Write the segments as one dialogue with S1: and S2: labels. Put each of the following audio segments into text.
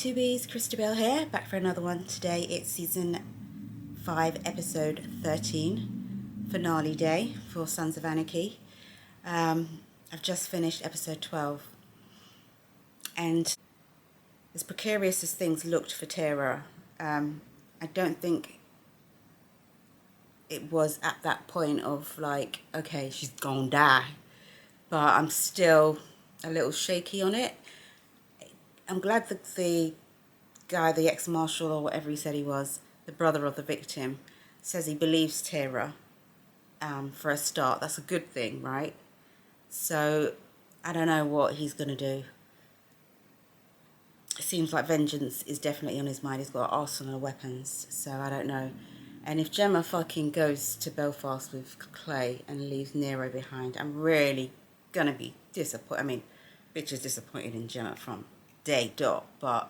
S1: Tubies, Christabel here, back for another one. Today it's season 5, episode 13, finale day for Sons of Anarchy. I've just finished episode 12, and as precarious as things looked for Tara, I don't think it was at that point of like, okay, she's gonna die, but I'm still a little shaky on it. I'm glad that the guy, the ex-marshal or whatever he said he was, the brother of the victim, says he believes Tara for a start. That's a good thing, right? So I don't know what he's going to do. It seems like vengeance is definitely on his mind. He's got an arsenal of weapons, so I don't know. And if Gemma fucking goes to Belfast with Clay and leaves Nero behind, I'm really going to be disappointed. I mean, bitch is disappointed in Gemma from day dot, but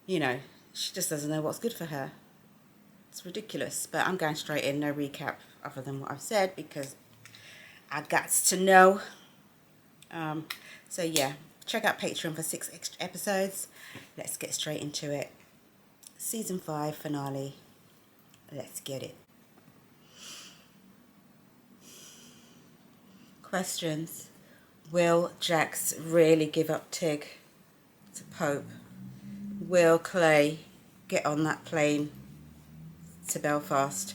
S1: you know, she just doesn't know what's good for her. It's ridiculous. But I'm going straight in, no recap other than what I've said, because I got to know. So yeah, check out Patreon for 6 extra episodes. Let's get straight into it. Season 5 finale. Let's get it. Questions. Will Jax really give up Tig to Pope? Will Clay get on that plane to Belfast?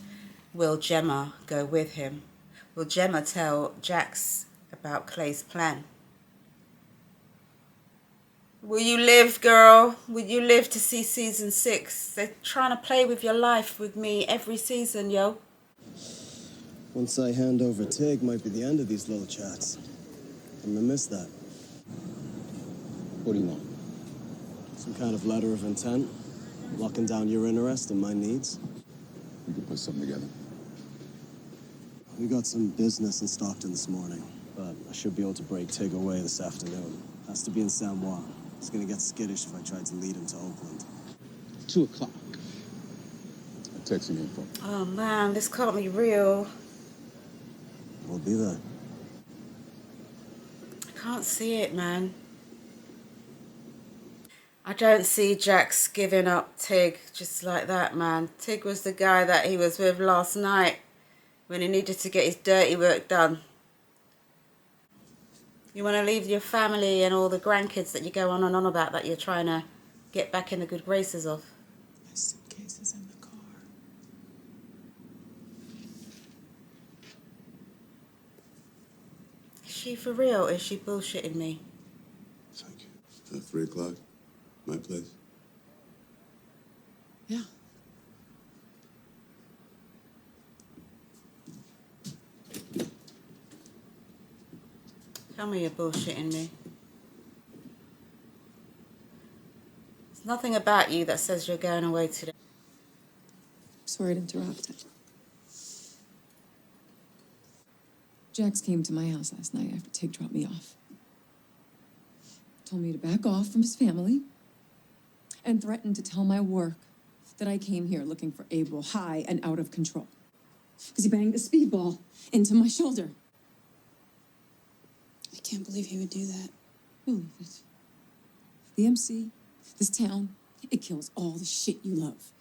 S1: Will Gemma go with him? Will Gemma tell Jax about Clay's plan? Will you live, girl? Will you live to see season 6? They're trying to play with your life with me every season, yo.
S2: Once I hand over Tig might be the end of these little chats. I'm gonna miss that.
S3: What do you want?
S2: Some kind of letter of intent, locking down your interest and my needs.
S3: We could put something together.
S2: We got some business in Stockton this morning, but I should be able to break Tig away this afternoon. Has to be in San Juan. It's gonna get skittish if I try to lead him to Oakland.
S3: 2 o'clock. I'm texting info.
S1: Oh man, this can't be real.
S2: We'll be there.
S1: I can't see it, man. I don't see Jax giving up Tig just like that, man. Tig was the guy that he was with last night when he needed to get his dirty work done. You want to leave your family and all the grandkids that you go on and on about that you're trying to get back in the good graces of.
S2: My suitcase is in the car.
S1: Is she for real or is she bullshitting me?
S4: Thank you. At 3 o'clock, my place.
S2: Yeah.
S1: Tell me you're bullshitting me. There's nothing about you that says you're going away today.
S5: Sorry to interrupt. Jax came to my house last night after Tig dropped me off. Told me to back off from his family and threatened to tell my work that I came here looking for Abel high and out of control. Because he banged a speedball into my shoulder.
S6: I can't believe he would do that.
S5: Believe it. The MC, this town, it kills all the shit you love.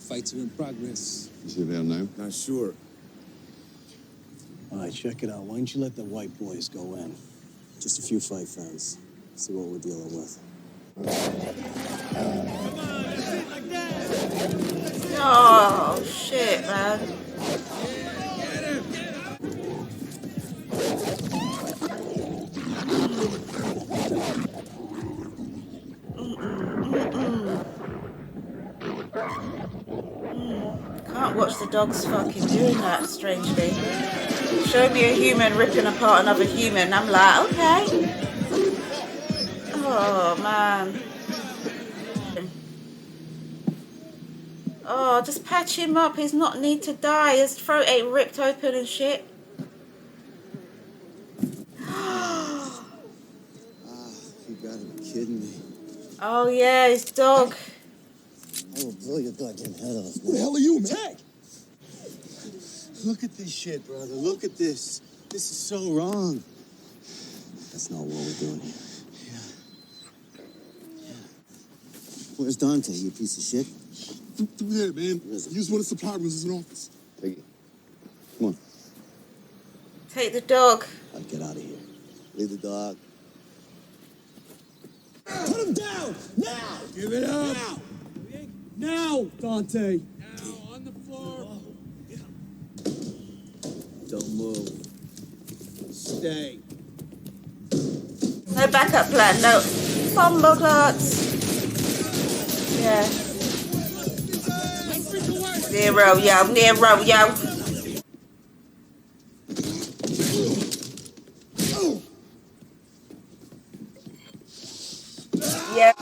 S7: Fights are in progress.
S4: Is he there now?
S7: Not sure.
S2: All right, check it out. Why don't you let the white boys go in? Just a few fight fans. See what we're dealing with.
S1: Oh, shit, man. Can't watch the dogs fucking doing that, strangely. Show me a human ripping apart another human. I'm like, okay. Oh, man. Oh, just patch him up. He's not need to die. His throat ain't ripped open and shit.
S2: You gotta be kidding me.
S1: Oh, yeah, his dog.
S2: I will blow your goddamn head off.
S7: Who the hell are you, man?
S2: Look at this shit, brother. Look at this. This is so wrong. That's not what we're doing here. Where's Dante, you piece of shit?
S4: Through there, man. Use one of the supply rooms as an office.
S2: Take it. Come on.
S1: Take the dog.
S2: I'll get out of here. Leave the dog.
S7: Put him down! Now! Give it up! Now, Dante! Now, on the floor!
S2: Don't move.
S7: Stay.
S1: No backup plan, no. Bomber clots. Yeah. 0, yo. 0, yo. Yeah.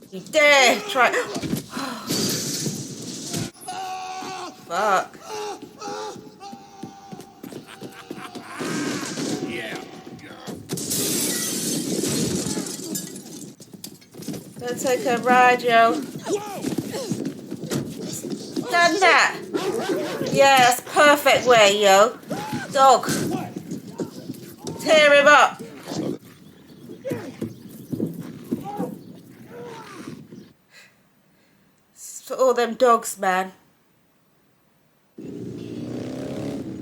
S1: You dare try. Fuck. Don't take a ride, yo. Done that. Yeah, that's perfect way, yo. Dog. Tear him up. It's for all them dogs, man.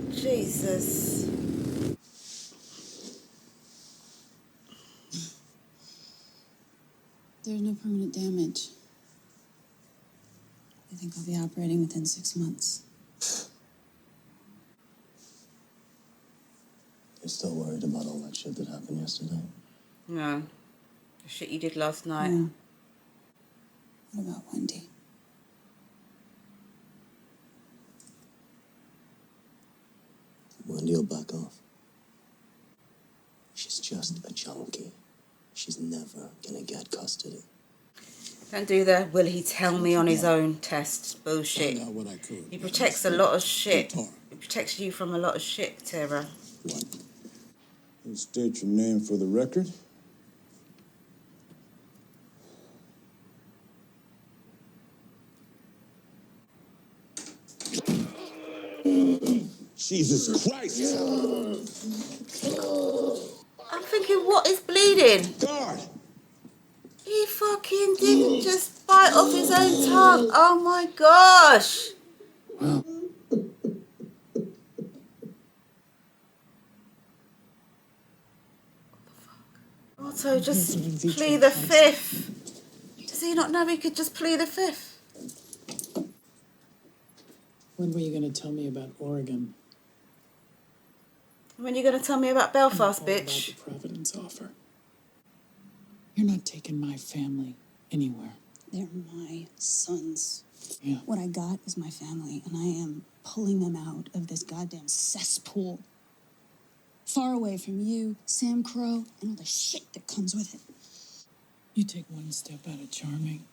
S1: Jesus.
S6: There's no permanent damage. I think I'll be operating within 6 months.
S2: You're still worried about all that shit that happened yesterday?
S1: No. The shit you did last night.
S6: Yeah. What about Wendy?
S2: Wendy will back off. She's just a junkie. She's never gonna get custody.
S1: Don't do the will he tell me on his own test bullshit.
S4: Found out what I could.
S1: He protects a lot of shit.
S4: Tar.
S1: He protects you from a lot of shit, Tara.
S4: What?
S3: Please state your name for the record.
S4: Jesus Christ!
S1: I'm thinking, what is bleeding?
S4: Guard!
S1: He fucking didn't just bite off his own tongue. Oh my gosh. Also, just plea the fifth. Does he not know he could just plea the fifth?
S8: When were you going to tell me about Oregon?
S1: When you gonna tell me about Belfast,
S8: All
S1: bitch?
S8: About the Providence offer. You're not taking my family anywhere.
S6: They're my sons.
S8: Yeah.
S6: What I got is my family, and I am pulling them out of this goddamn cesspool. Far away from you, Sam Crow, and all the shit that comes with it.
S8: You take one step out of charming.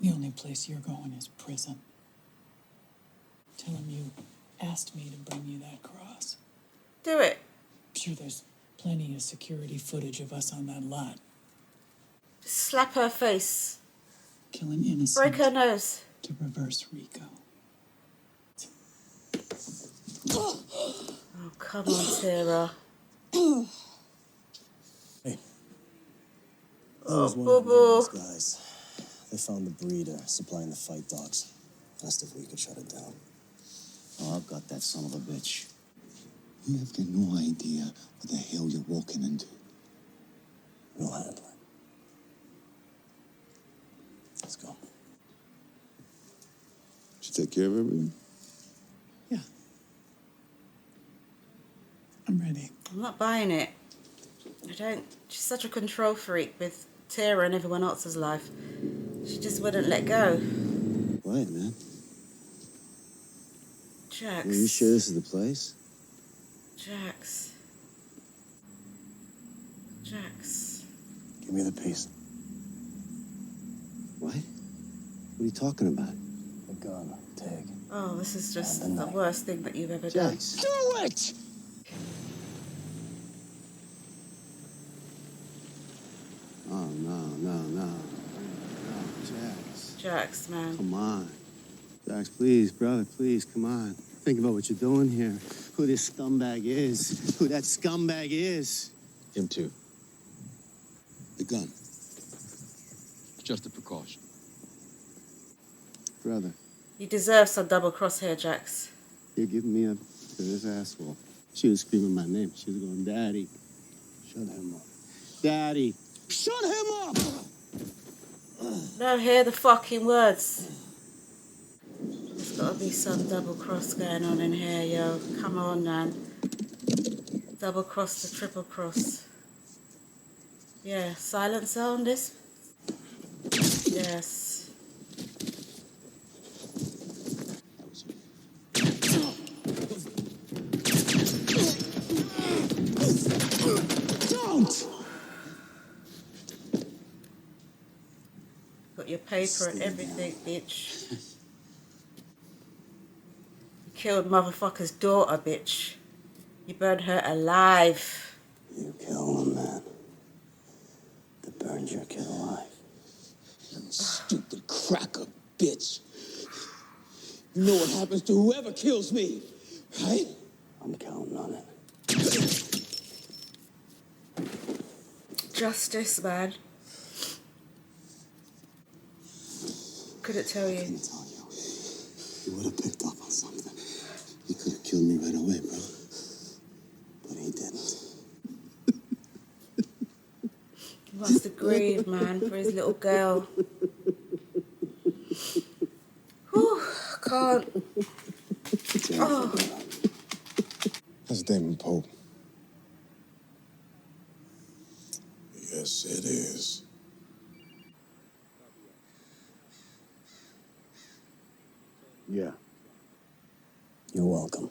S8: The only place you're going is prison. Tell him you asked me to bring you that cross.
S1: Do it.
S8: I'm sure there's plenty of security footage of us on that lot.
S1: Just slap her face.
S8: Killing innocents
S1: Break her nose.
S8: to reverse Rico.
S1: Oh, come on, Sarah.
S2: Hey.
S1: Oh,
S2: was one of
S1: boo-boo.
S2: those guys. They found the breeder supplying the fight dogs. Asked if we could shut it down. Oh, I've got that son of a bitch.
S3: You have got no idea what the hell you're walking into.
S2: We'll handle it. Let's go.
S3: Did you take care of everything?
S8: Yeah. I'm ready.
S1: I'm not buying it. I don't. She's such a control freak with Tara and everyone else's life. She just wouldn't let go.
S2: Right, man.
S1: Jax.
S2: Are you sure this is the place?
S1: Jax. Jax.
S2: Give me the piece. What? What are you talking about? The gun, Tag.
S1: Oh, this is just
S2: And
S1: the
S2: knife.
S1: worst thing that you've ever done.
S2: Jax.
S7: Do it!
S2: Oh, no, Jax.
S1: Jax, man.
S2: Come on. Jax, please, brother, please, come on. Think about what you're doing here. Who this scumbag is. Who that scumbag is.
S3: Him too.
S4: The gun.
S9: Just a precaution.
S2: Brother,
S1: You deserve some double crosshair, Jax.
S2: you're giving me up to this asshole. She was screaming my name. She was going, Daddy, shut him up. Daddy, shut him up!
S1: No, hear the fucking words. There's gotta be some double cross going on in here, yo. Come on, man. Double cross to triple cross. Yeah, silencer on this? Yes.
S2: Don't!
S1: Got your paper and everything, bitch. You killed motherfucker's daughter, bitch. You burned her alive.
S2: You killed a man that burned your kid alive.
S7: You stupid cracker, bitch. You know what happens to whoever kills me, right?
S2: I'm counting on it.
S1: Justice, man. Couldn't tell you.
S2: I can tell you. He would have picked up on something. He could have killed me right away, bro. But he didn't.
S1: He wants to grieve, man, for his little girl. Whew, can't. Oh.
S4: That's Damon Pope. Yes, it is.
S2: Yeah. You're welcome.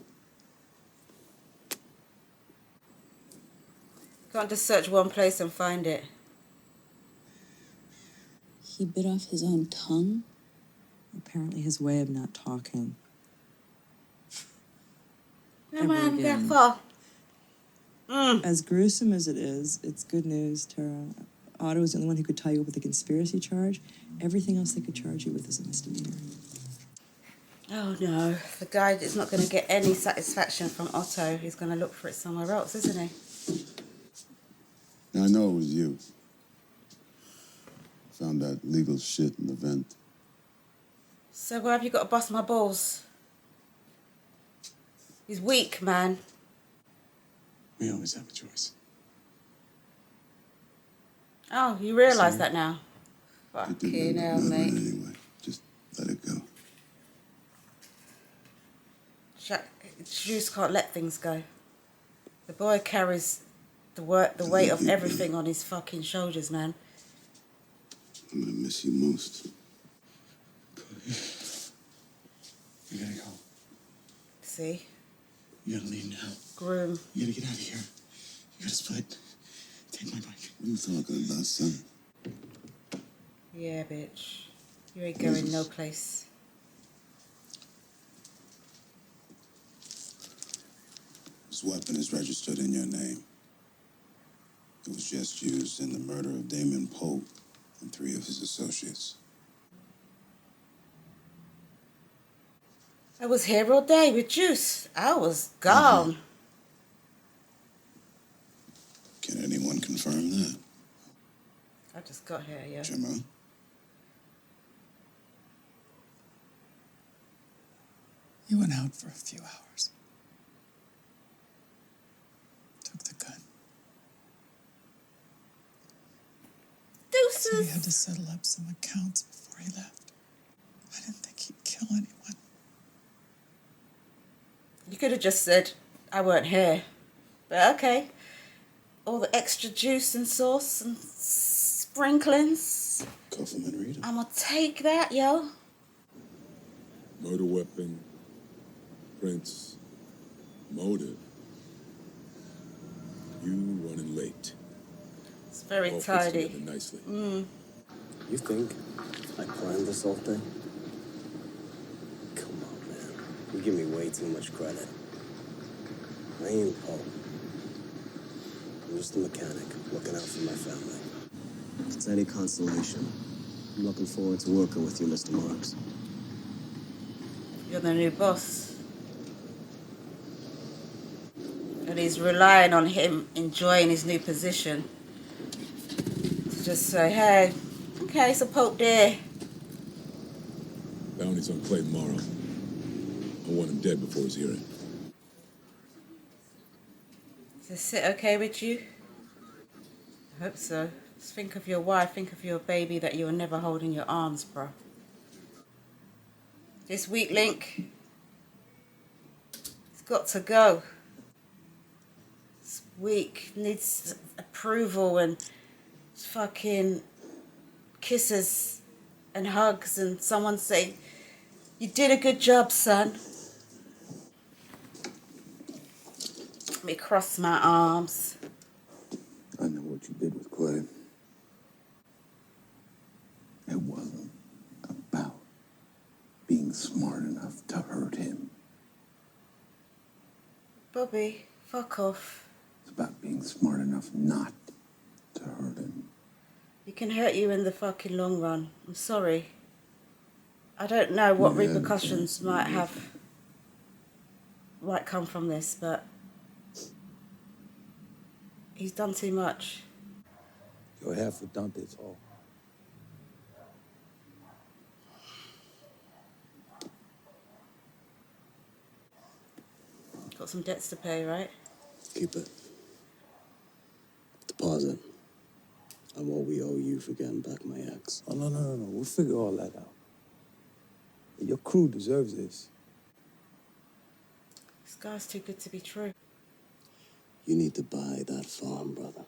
S1: Can't just search one place and find it.
S6: He bit off his own tongue?
S10: Apparently his way of not talking.
S1: No, man, get
S10: again.
S1: far.
S10: As gruesome as it is, it's good news, Tara. Otto is the only one who could tie you up with a conspiracy charge. Everything else they could charge you with is a misdemeanor.
S1: Oh no, the guy is not going to get any satisfaction from Otto. He's going to look for it somewhere else, isn't he?
S4: I know it was you. Found that legal shit in the vent.
S1: So why have you got to bust my balls? He's weak, man.
S2: We always have a choice.
S1: Oh, you realise
S2: Sorry.
S1: that now?
S4: It didn't
S1: Fucking
S4: end up
S1: hell,
S4: mattering
S1: mate.
S4: anyway. Just let it go.
S1: Juice can't let things go. The boy carries the weight of everything on his fucking shoulders, man.
S4: I'm gonna miss you most.
S2: You gotta go.
S1: See?
S2: You gotta leave now.
S1: Groom.
S2: You gotta get out of here. You gotta split. Take my bike.
S4: What are you talking about, son?
S1: Yeah, bitch. You ain't going no place.
S4: This weapon is registered in your name. It was just used in the murder of Damon Pope and 3 of his associates.
S1: I was here all day with Juice. I was gone.
S4: Can anyone confirm that?
S1: I just got here, yeah.
S4: Gemma?
S8: You went out for a few hours. Took the gun. So he had to
S1: Deuces.
S8: settle up some accounts before he left. I didn't think he'd kill anyone.
S1: You could have just said, I weren't here. But okay. All the extra juice and sauce and sprinklings.
S4: Cuff him and read him.
S1: I'm gonna take that, yo.
S11: Murder weapon, prints, motive. You running late.
S1: It's very
S11: All fits
S1: tidy.
S11: together nicely.
S2: You think I planned this whole thing? Come on, man. You give me way too much credit. I ain't Pope. I'm just a mechanic looking out for my family. If it's any consolation, I'm looking forward to working with you, Mr. Marks.
S1: You're the new boss. And he's relying on him enjoying his new position. To just say, hey, Okay, so Pope there.
S11: Bounty's on Clay tomorrow. I want him dead before his hearing.
S1: Is Cette okay with you? I hope so. Just think of your wife, think of your baby that you'll never hold in your arms, bro. This weak link, it's got to go. It's weak, needs approval and fucking kisses and hugs and someone say, "You did a good job, son." Let me cross my arms.
S3: I know what you did with Clay. It wasn't about being smart enough to hurt him.
S1: Bobby, fuck off.
S3: It's about being smart enough not to hurt him.
S1: It can hurt you in the fucking long run. I'm sorry. I don't know what
S3: We had a
S1: repercussions
S3: chance to
S1: might
S3: do
S1: have, might come from this, but he's done too much.
S7: You're half a Dante's all.
S1: Got some debts to pay, right?
S2: Keep it. Deposit. And what we owe you for getting back my ex.
S7: Oh, no. We'll figure all that out. Your crew deserves this.
S1: This guy's too good to be true.
S2: You need to buy that farm, brother.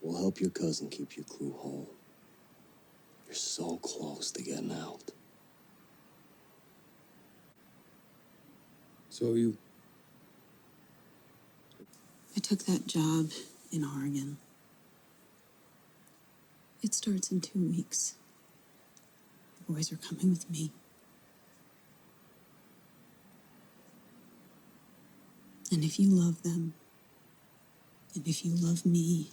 S2: We'll help your cousin keep your crew whole. You're so close to getting out.
S7: So you...
S6: I took that job in Oregon. It starts in 2 weeks. The boys are coming with me. And if you love them, and if you love me,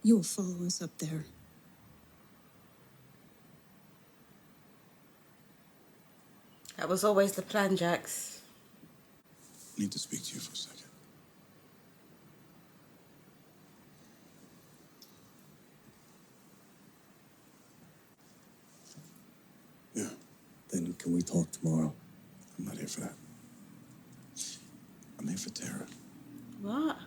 S6: you will follow us up there.
S1: That was always the plan, Jax.
S4: I need to speak to you for a second. Yeah,
S2: Then can we talk tomorrow?
S4: I'm not here for that. I'm here for Tara.
S1: What?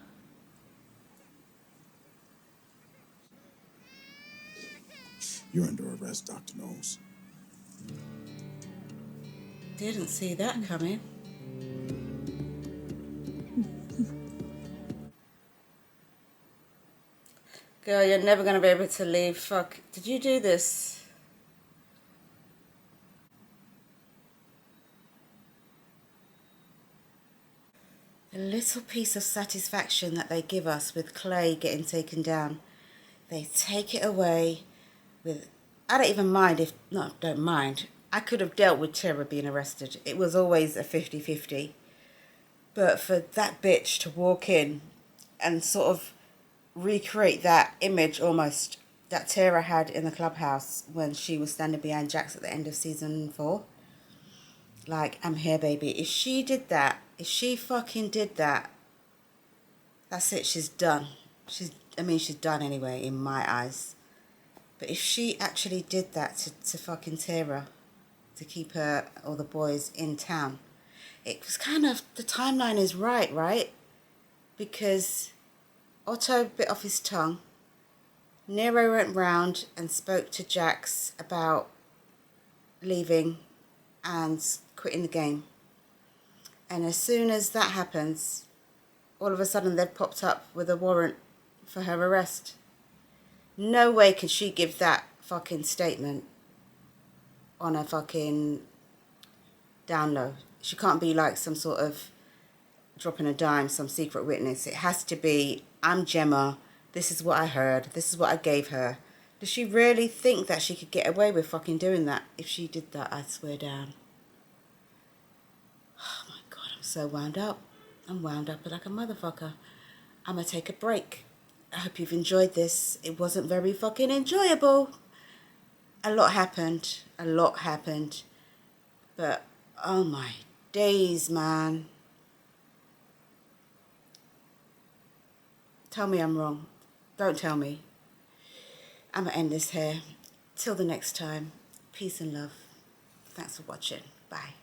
S4: You're under arrest, Dr. Knowles.
S1: Didn't see that coming. Girl, you're never going to be able to leave. Fuck. Did you do this? The little piece of satisfaction that they give us with Clay getting taken down, they take it away with... I don't even mind if... No, don't mind. I could have dealt with Tara being arrested. It was always a 50-50. But for that bitch to walk in and sort of recreate that image almost that Tara had in the clubhouse when she was standing behind Jax at the end of season 4. Like, I'm here, baby. If she did that, if she fucking did that, that's it. She's done. She's done anyway, in my eyes. But if she actually did that to fucking Tara, to keep her or the boys in town, it was kind of, the timeline is right? Because Otto bit off his tongue. Nero went round and spoke to Jax about leaving and quitting the game. And as soon as that happens, all of a sudden they've popped up with a warrant for her arrest. No way can she give that fucking statement on a fucking down low. She can't be like some sort of dropping a dime, some secret witness. It has to be, I'm Gemma, this is what I heard, this is what I gave her. Does she really think that she could get away with fucking doing that? If she did that, I'd swear down. Oh my God, I'm so wound up. I'm wound up like a motherfucker. I'm gonna take a break. I hope you've enjoyed this. It wasn't very fucking enjoyable. A lot happened. But, oh my days, man. Tell me I'm wrong. Don't tell me. I'm going to end this here. Till the next time, peace and love. Thanks for watching. Bye.